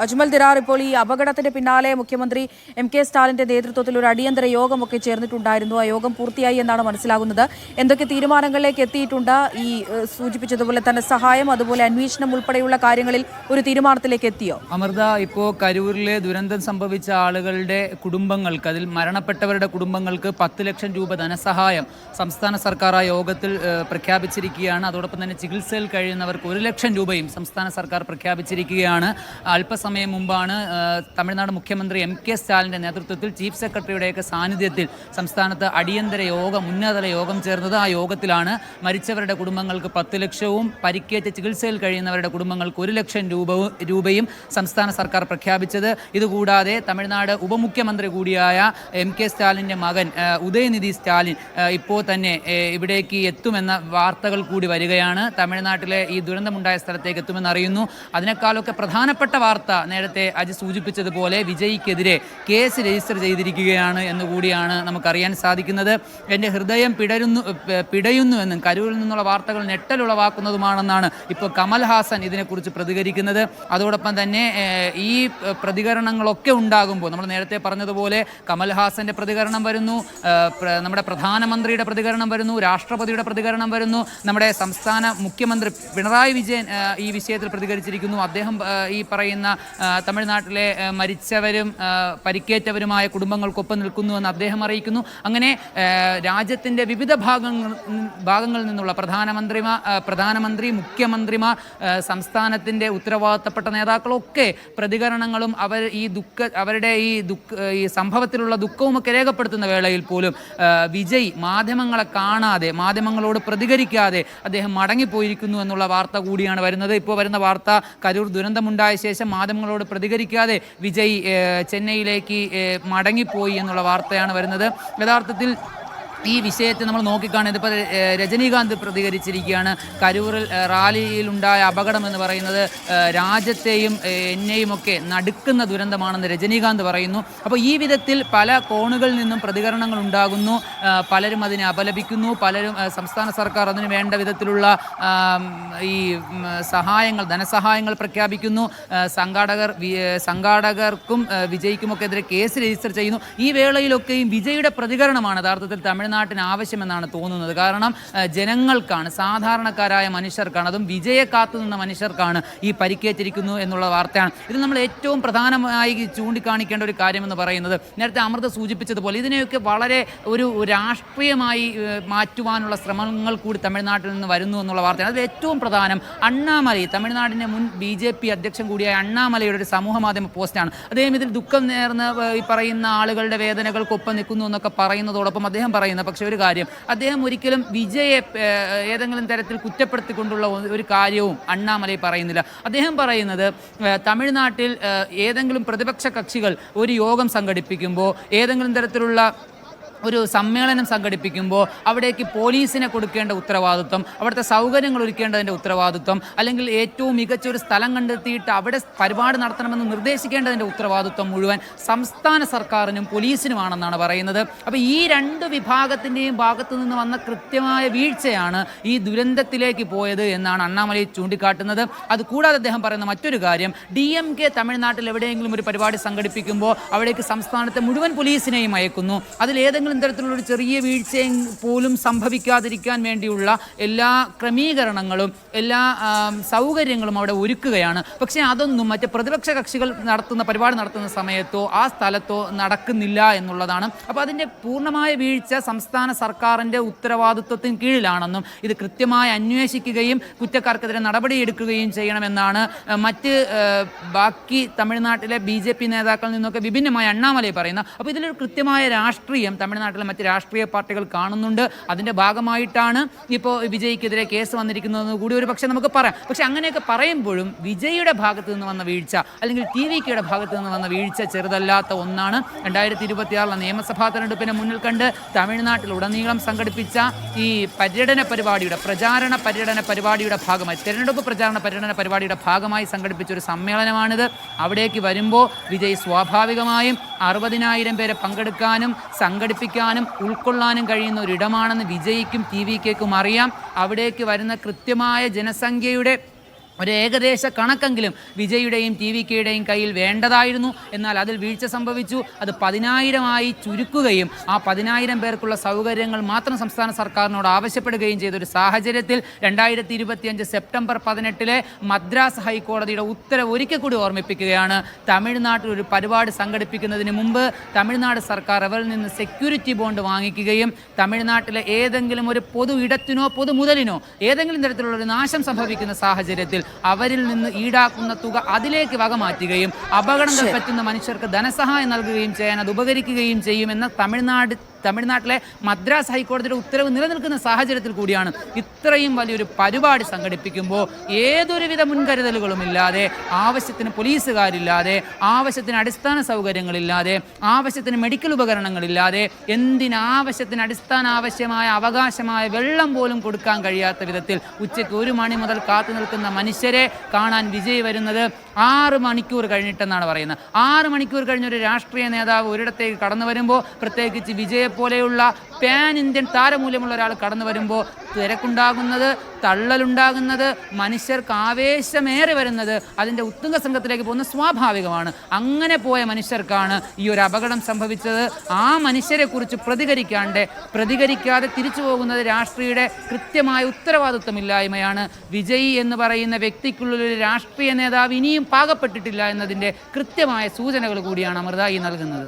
അജ്മൽ ദിറാർ, ഇപ്പോൾ ഈ അപകടത്തിന് പിന്നാലെ മുഖ്യമന്ത്രി എം.കെ. സ്റ്റാലിന്റെ നേതൃത്വത്തിൽ ഒരു അടിയന്തര യോഗമൊക്കെ ചേർന്നിട്ടുണ്ടായിരുന്നു. ആ യോഗം പൂർത്തിയായി എന്നാണ് മനസ്സിലാകുന്നത്. എന്തൊക്കെ തീരുമാനങ്ങളിലേക്ക് എത്തിയിട്ടുണ്ട്? ഈ സൂചിപ്പിച്ചതുപോലെ തന്നെ സഹായം, അതുപോലെ അന്വേഷണം ഉൾപ്പെടെയുള്ള കാര്യങ്ങളിൽ ഒരു തീരുമാനത്തിലേക്ക് എത്തിയോ? അമൃത, ഇപ്പോൾ കരൂരിലെ ദുരന്തം സംഭവിച്ച ആളുകളുടെ കുടുംബങ്ങൾക്ക്, അതിൽ മരണപ്പെട്ടവരുടെ കുടുംബങ്ങൾക്ക് 10 ലക്ഷം രൂപ ധനസഹായം സംസ്ഥാന സർക്കാർ ആ യോഗത്തിൽ പ്രഖ്യാപിച്ചിരിക്കുകയാണ്. അതോടൊപ്പം തന്നെ ചികിത്സയിൽ കഴിയുന്നവർക്ക് 1 ലക്ഷം രൂപയും സംസ്ഥാന സർക്കാർ പ്രഖ്യാപിച്ചിരിക്കുകയാണ്. അല്പസമയം മുമ്പാണ് തമിഴ്നാട് മുഖ്യമന്ത്രി എം.കെ. സ്റ്റാലിൻ്റെ നേതൃത്വത്തിൽ ചീഫ് സെക്രട്ടറിയുടെയൊക്കെ സാന്നിധ്യത്തിൽ സംസ്ഥാനത്ത് അടിയന്തര യോഗം, ഉന്നതതല യോഗം ചേർന്നത്. ആ യോഗത്തിലാണ് മരിച്ചവരുടെ കുടുംബങ്ങൾക്ക് 10 ലക്ഷവും പരിക്കേറ്റ് ചികിത്സയിൽ കഴിയുന്നവരുടെ കുടുംബങ്ങൾക്ക് 1 ലക്ഷം രൂപയും സംസ്ഥാന സർക്കാർ പ്രഖ്യാപിച്ചത്. ഇതുകൂടാതെ തമിഴ്നാട് ഉപമുഖ്യമന്ത്രി കൂടിയായ എം.കെ. സ്റ്റാലിൻ്റെ മകൻ ഉദയനിധി സ്റ്റാലിൻ ഇപ്പോൾ തന്നെ ഇവിടേക്ക് എത്തുമെന്ന വാർത്തകൾ കൂടി വരികയാണ്. തമിഴ്നാട്ടിലെ ഈ ദുരന്തമുണ്ടായ സ്ഥലത്തേക്ക് എത്തുമെന്ന് അറിയുന്നു. അതിനേക്കാളൊക്കെ പ്രധാനപ്പെട്ട വാർത്ത, നേരത്തെ അജി സൂചിപ്പിച്ചതുപോലെ വിജയ്ക്കെതിരെ കേസ് രജിസ്റ്റർ ചെയ്തിരിക്കുകയാണ് എന്നുകൂടിയാണ് നമുക്കറിയാൻ സാധിക്കുന്നത്. എൻ്റെ ഹൃദയം പിടയുന്നുവെന്നും കരൂരിൽ നിന്നുള്ള വാർത്തകൾ ഞെട്ടലുളവാക്കുന്നതുമാണെന്നാണ് ഇപ്പോൾ കമൽഹാസൻ ഇതിനെക്കുറിച്ച് പ്രതികരിക്കുന്നത്. അതോടൊപ്പം തന്നെ ഈ പ്രതികരണങ്ങളൊക്കെ ഉണ്ടാകുമ്പോൾ നമ്മൾ നേരത്തെ പറഞ്ഞതുപോലെ കമൽഹാസൻ്റെ പ്രതികരണം വരുന്നു, നമ്മുടെ പ്രധാനമന്ത്രിയുടെ പ്രതികരണം വരുന്നു, രാഷ്ട്രപതിയുടെ പ്രതികരണം വരുന്നു, നമ്മുടെ സംസ്ഥാന മുഖ്യമന്ത്രി പിണറായി വിജയൻ ഈ വിഷയത്തിൽ പ്രതികരിച്ചിരിക്കുന്നു. അദ്ദേഹം ഈ പറയുന്ന തമിഴ്നാട്ടിലെ മരിച്ചവരും പരിക്കേറ്റവരുമായ കുടുംബങ്ങൾക്കൊപ്പം നിൽക്കുന്നുവെന്ന് അദ്ദേഹം അറിയിക്കുന്നു. അങ്ങനെ രാജ്യത്തിൻ്റെ വിവിധ ഭാഗങ്ങളിൽ നിന്നുള്ള പ്രധാനമന്ത്രി, മുഖ്യമന്ത്രിമാർ, സംസ്ഥാനത്തിൻ്റെ ഉത്തരവാദിത്തപ്പെട്ട നേതാക്കളൊക്കെ പ്രതികരണങ്ങളും അവരുടെ ഈ സംഭവത്തിലുള്ള ദുഃഖവുമൊക്കെ രേഖപ്പെടുത്തുന്ന വേളയിൽ പോലും വിജയ് മാധ്യമങ്ങളെ കാണാതെ, മാധ്യമങ്ങളോട് പ്രതികരിക്കാതെ അദ്ദേഹം മടങ്ങിപ്പോയിരിക്കുന്നു എന്നുള്ള വാർത്ത കൂടിയാണ് വരുന്നത്. ഇപ്പോൾ വരുന്ന വാർത്ത, കരൂർ ദുരന്തമുണ്ടായ ശേഷം മാധ്യമങ്ങളോട് പ്രതികരിക്കാതെ വിജയ് ചെന്നൈയിലേക്ക് മടങ്ങിപ്പോയി എന്നുള്ള വാർത്തയാണ് വരുന്നത്. യഥാർത്ഥത്തിൽ ഈ വിഷയത്തെ നമ്മൾ നോക്കിക്കാണുന്നത് ഇപ്പോൾ രജനീകാന്ത് പ്രതികരിച്ചിരിക്കുകയാണ്. കരൂരിൽ റാലിയിലുണ്ടായ അപകടം എന്ന് പറയുന്നത് രാജ്യത്തെയും എന്നെയുമൊക്കെ നടുക്കുന്ന ദുരന്തമാണെന്ന് രജനീകാന്ത് പറയുന്നു. അപ്പോൾ ഈ വിധത്തിൽ പല കോണുകളിൽ നിന്നും പ്രതികരണങ്ങൾ ഉണ്ടാകുന്നു. പലരും അതിനെ അപലപിക്കുന്നു, പലരും സംസ്ഥാന സർക്കാർ അതിന് വേണ്ട വിധത്തിലുള്ള ഈ ധനസഹായങ്ങൾ പ്രഖ്യാപിക്കുന്നു. സംഘാടകർക്കും വിജയ്ക്കുമൊക്കെ എതിരെ കേസ് രജിസ്റ്റർ ചെയ്യുന്നു. ഈ വേളയിലൊക്കെയും വിജയുടെ പ്രതികരണമാണ് യഥാർത്ഥത്തിൽ തമിഴ്നാട്ടിന് ആവശ്യമെന്നാണ് തോന്നുന്നത്. കാരണം ജനങ്ങൾക്കാണ്, സാധാരണക്കാരായ മനുഷ്യർക്കാണ്, അതും വിജയെ കാത്തുനിന്ന മനുഷ്യർക്കാണ് ഈ പരിക്കേറ്റിരിക്കുന്നു എന്നുള്ള വാർത്തയാണ്. ഇത് നമ്മൾ ഏറ്റവും പ്രധാനമായി ചൂണ്ടിക്കാണിക്കേണ്ട ഒരു കാര്യമെന്ന് പറയുന്നത്, നേരത്തെ അമൃത സൂചിപ്പിച്ചതുപോലെ ഇതിനെയൊക്കെ വളരെ ഒരു രാഷ്ട്രീയമായി മാറ്റുവാനുള്ള ശ്രമങ്ങൾ കൂടി തമിഴ്നാട്ടിൽ നിന്ന് വരുന്നു എന്നുള്ള വാർത്തയാണ്. അതിൽ ഏറ്റവും പ്രധാനം അണ്ണാമലൈ, തമിഴ്നാടിൻ്റെ മുൻ BJP അധ്യക്ഷൻ കൂടിയായ അണ്ണാമലയുടെ ഒരു സമൂഹ മാധ്യമ പോസ്റ്റാണ്. അദ്ദേഹം ഇതിൽ ദുഃഖം നേർന്ന് ഈ പറയുന്ന ആളുകളുടെ വേദനകൾക്കൊപ്പം നിൽക്കുന്നു എന്നൊക്കെ പറയുന്നതോടൊപ്പം അദ്ദേഹം പറയുന്നത്, പക്ഷേ ഒരു കാര്യം, അദ്ദേഹം ഒരിക്കലും വിജയെ ഏതെങ്കിലും തരത്തിൽ കുറ്റപ്പെടുത്തിക്കൊണ്ടുള്ള ഒരു കാര്യവും അണ്ണാമലൈ പറയുന്നില്ല. അദ്ദേഹം പറയുന്നത് തമിഴ്നാട്ടിൽ ഏതെങ്കിലും പ്രതിപക്ഷ കക്ഷികൾ ഒരു യോഗം സംഘടിപ്പിക്കുമ്പോൾ, ഏതെങ്കിലും തരത്തിലുള്ള ഒരു സമ്മേളനം സംഘടിപ്പിക്കുമ്പോൾ അവിടേക്ക് പോലീസിനെ കൊടുക്കേണ്ട ഉത്തരവാദിത്വം, അവിടുത്തെ സൗകര്യങ്ങൾ ഒരുക്കേണ്ടതിൻ്റെ ഉത്തരവാദിത്വം, അല്ലെങ്കിൽ ഏറ്റവും മികച്ച ഒരു സ്ഥലം കണ്ടെത്തിയിട്ട് അവിടെ പരിപാടി നടത്തണമെന്ന് നിർദ്ദേശിക്കേണ്ടതിൻ്റെ ഉത്തരവാദിത്വം മുഴുവൻ സംസ്ഥാന സർക്കാരിനും പോലീസിനുമാണെന്നാണ് പറയുന്നത്. അപ്പോൾ ഈ രണ്ട് വിഭാഗത്തിൻ്റെയും ഭാഗത്തു നിന്ന് വന്ന കൃത്യമായ വീഴ്ചയാണ് ഈ ദുരന്തത്തിലേക്ക് പോയത് എന്നാണ് അണ്ണാമലൈ ചൂണ്ടിക്കാട്ടുന്നത്. അതുകൂടാതെ അദ്ദേഹം പറയുന്ന മറ്റൊരു കാര്യം, DMK തമിഴ്നാട്ടിൽ എവിടെയെങ്കിലും ഒരു പരിപാടി സംഘടിപ്പിക്കുമ്പോൾ അവിടേക്ക് സംസ്ഥാനത്തെ മുഴുവൻ പോലീസിനെയും അയക്കുന്നു. അതിലേതെങ്കിലും തരത്തിലുള്ള ചെറിയ വീഴ്ചയും പോലും സംഭവിക്കാതിരിക്കാൻ വേണ്ടിയുള്ള എല്ലാ ക്രമീകരണങ്ങളും എല്ലാ സൗകര്യങ്ങളും അവിടെ ഒരുക്കുകയാണ്. പക്ഷേ അതൊന്നും മറ്റ് പ്രതിപക്ഷ കക്ഷികൾ പരിപാടി നടത്തുന്ന സമയത്തോ ആ സ്ഥലത്തോ നടക്കുന്നില്ല എന്നുള്ളതാണ്. അപ്പോൾ അതിൻ്റെ പൂർണ്ണമായ വീഴ്ച സംസ്ഥാന സർക്കാരിൻ്റെ ഉത്തരവാദിത്വത്തിന് കീഴിലാണെന്നും ഇത് കൃത്യമായി അന്വേഷിക്കുകയും കുറ്റക്കാർക്കെതിരെ നടപടിയെടുക്കുകയും ചെയ്യണമെന്നാണ് ബാക്കി തമിഴ്നാട്ടിലെ BJP നേതാക്കളിൽ നിന്നൊക്കെ വിഭിന്നമായ അണ്ണാമലൈ പറയുന്നത്. അപ്പോൾ ഇതിലൊരു കൃത്യമായ രാഷ്ട്രീയം തമിഴ്നാട്ടിലെ മറ്റ് രാഷ്ട്രീയ പാർട്ടികൾ കാണുന്നുണ്ട്. അതിൻ്റെ ഭാഗമായിട്ടാണ് ഇപ്പോൾ വിജയ്ക്കെതിരെ കേസ് വന്നിരിക്കുന്നതെന്ന് കൂടി ഒരു പക്ഷേ നമുക്ക് പറയാം. പക്ഷെ അങ്ങനെയൊക്കെ പറയുമ്പോഴും വിജയുടെ ഭാഗത്ത് നിന്ന് വന്ന വീഴ്ച, അല്ലെങ്കിൽ TVKയുടെ ഭാഗത്ത് നിന്ന് വന്ന വീഴ്ച ചെറുതല്ലാത്ത ഒന്നാണ്. 2026 നിയമസഭാ തെരഞ്ഞെടുപ്പിനെ മുന്നിൽ കണ്ട് തമിഴ്നാട്ടിലുടനീളം സംഘടിപ്പിച്ച ഈ പ്രചാരണ പര്യടന പരിപാടിയുടെ ഭാഗമായി, തെരഞ്ഞെടുപ്പ് പ്രചാരണ പര്യടന പരിപാടിയുടെ ഭാഗമായി സംഘടിപ്പിച്ച ഒരു സമ്മേളനമാണിത്. അവിടേക്ക് വരുമ്പോൾ വിജയ് സ്വാഭാവികമായും 60,000 പേരെ പങ്കെടുക്കാനും സംഘടിപ്പിക്കാനും ഉൾക്കൊള്ളാനും കഴിയുന്ന ഒരിടമാണെന്ന് വിജയ്ക്കും TVKക്കും അറിയാം. അവിടേക്ക് വരുന്ന കൃത്യമായ ജനസംഖ്യയുടെ ഒരു ഏകദേശ കണക്കെങ്കിലും വിജയുടെയും TVKയുടെയും കയ്യിൽ വേണ്ടതായിരുന്നു. എന്നാൽ അതിൽ വീഴ്ച സംഭവിച്ചു. അത് 10,000-ആയി ചുരുക്കുകയും ആ 10,000 പേർക്കുള്ള സൗകര്യങ്ങൾ മാത്രം സംസ്ഥാന സർക്കാരിനോട് ആവശ്യപ്പെടുകയും ചെയ്തൊരു സാഹചര്യത്തിൽ 2025 സെപ്റ്റംബർ 18 മദ്രാസ് ഹൈക്കോടതിയുടെ ഉത്തരവ് ഒരിക്കൽ കൂടി ഓർമ്മിപ്പിക്കുകയാണ്. തമിഴ്നാട്ടിൽ ഒരു പരിപാടി സംഘടിപ്പിക്കുന്നതിന് മുമ്പ് തമിഴ്നാട് സർക്കാർ അവരിൽ നിന്ന് സെക്യൂരിറ്റി ബോണ്ട് വാങ്ങിക്കുകയും തമിഴ്നാട്ടിലെ ഏതെങ്കിലും ഒരു പൊതു ഇടത്തിനോ പൊതുമുതലിനോ ഏതെങ്കിലും തരത്തിലുള്ള ഒരു നാശം സംഭവിക്കുന്ന സാഹചര്യത്തിൽ അവരിൽ നിന്ന് ഈടാക്കുന്ന തുക അതിലേക്ക് വകമാറ്റുകയും അപകടങ്ങൾ പറ്റുന്ന മനുഷ്യർക്ക് ധനസഹായം നൽകുകയും ചെയ്യാൻ അത് ഉപകരിക്കുകയും ചെയ്യുമെന്ന തമിഴ്നാട്ടിലെ മദ്രാസ് ഹൈക്കോടതിയുടെ ഉത്തരവ് നിലനിൽക്കുന്ന സാഹചര്യത്തിൽ കൂടിയാണ് ഇത്രയും വലിയൊരു പരിപാടി സംഘടിപ്പിക്കുമ്പോൾ ഏതൊരുവിധ മുൻകരുതലുകളുമില്ലാതെ, ആവശ്യത്തിന് പോലീസുകാരില്ലാതെ, ആവശ്യത്തിന് അടിസ്ഥാന സൗകര്യങ്ങളില്ലാതെ, ആവശ്യത്തിന് മെഡിക്കൽ ഉപകരണങ്ങളില്ലാതെ, എന്തിനാവശ്യത്തിന് അടിസ്ഥാന ആവശ്യമായ അവകാശമായ വെള്ളം പോലും കൊടുക്കാൻ കഴിയാത്ത വിധത്തിൽ ഉച്ചയ്ക്ക് 1 മണി മുതൽ കാത്തു നിൽക്കുന്ന മനുഷ്യരെ കാണാൻ വിജയ് വരുന്നത് 6 മണിക്കൂർ കഴിഞ്ഞിട്ടെന്നാണ് പറയുന്നത്. 6 മണിക്കൂർ കഴിഞ്ഞൊരു രാഷ്ട്രീയ നേതാവ് ഒരിടത്തേക്ക് കടന്നു വരുമ്പോൾ, പ്രത്യേകിച്ച് വിജയെ പോലെയുള്ള പാൻ ഇന്ത്യൻ താരമൂല്യമുള്ള ഒരാൾ കടന്നു വരുമ്പോൾ തിരക്കുണ്ടാകുന്നത്, തള്ളലുണ്ടാകുന്നത്, മനുഷ്യർക്ക് ആവേശമേറി വരുന്നത് അതിൻ്റെ ഉത്തുംഗ സംഘത്തിലേക്ക് പോകുന്ന സ്വാഭാവികമാണ്. അങ്ങനെ പോയ മനുഷ്യർക്കാണ് ഈ ഒരു അപകടം സംഭവിച്ചത്. ആ മനുഷ്യരെക്കുറിച്ച് പ്രതികരിക്കാതെ തിരിച്ചു പോകുന്നത് രാഷ്ട്രീയയുടെ കൃത്യമായ ഉത്തരവാദിത്വമില്ലായ്മയാണ്. വിജയ് എന്ന് പറയുന്ന വ്യക്തിക്കുള്ളൊരു രാഷ്ട്രീയ നേതാവ് ഇനിയും പാകപ്പെട്ടിട്ടില്ല എന്നതിൻ്റെ കൃത്യമായ സൂചനകൾ കൂടിയാണ് അമൃത ഈ നൽകുന്നത്.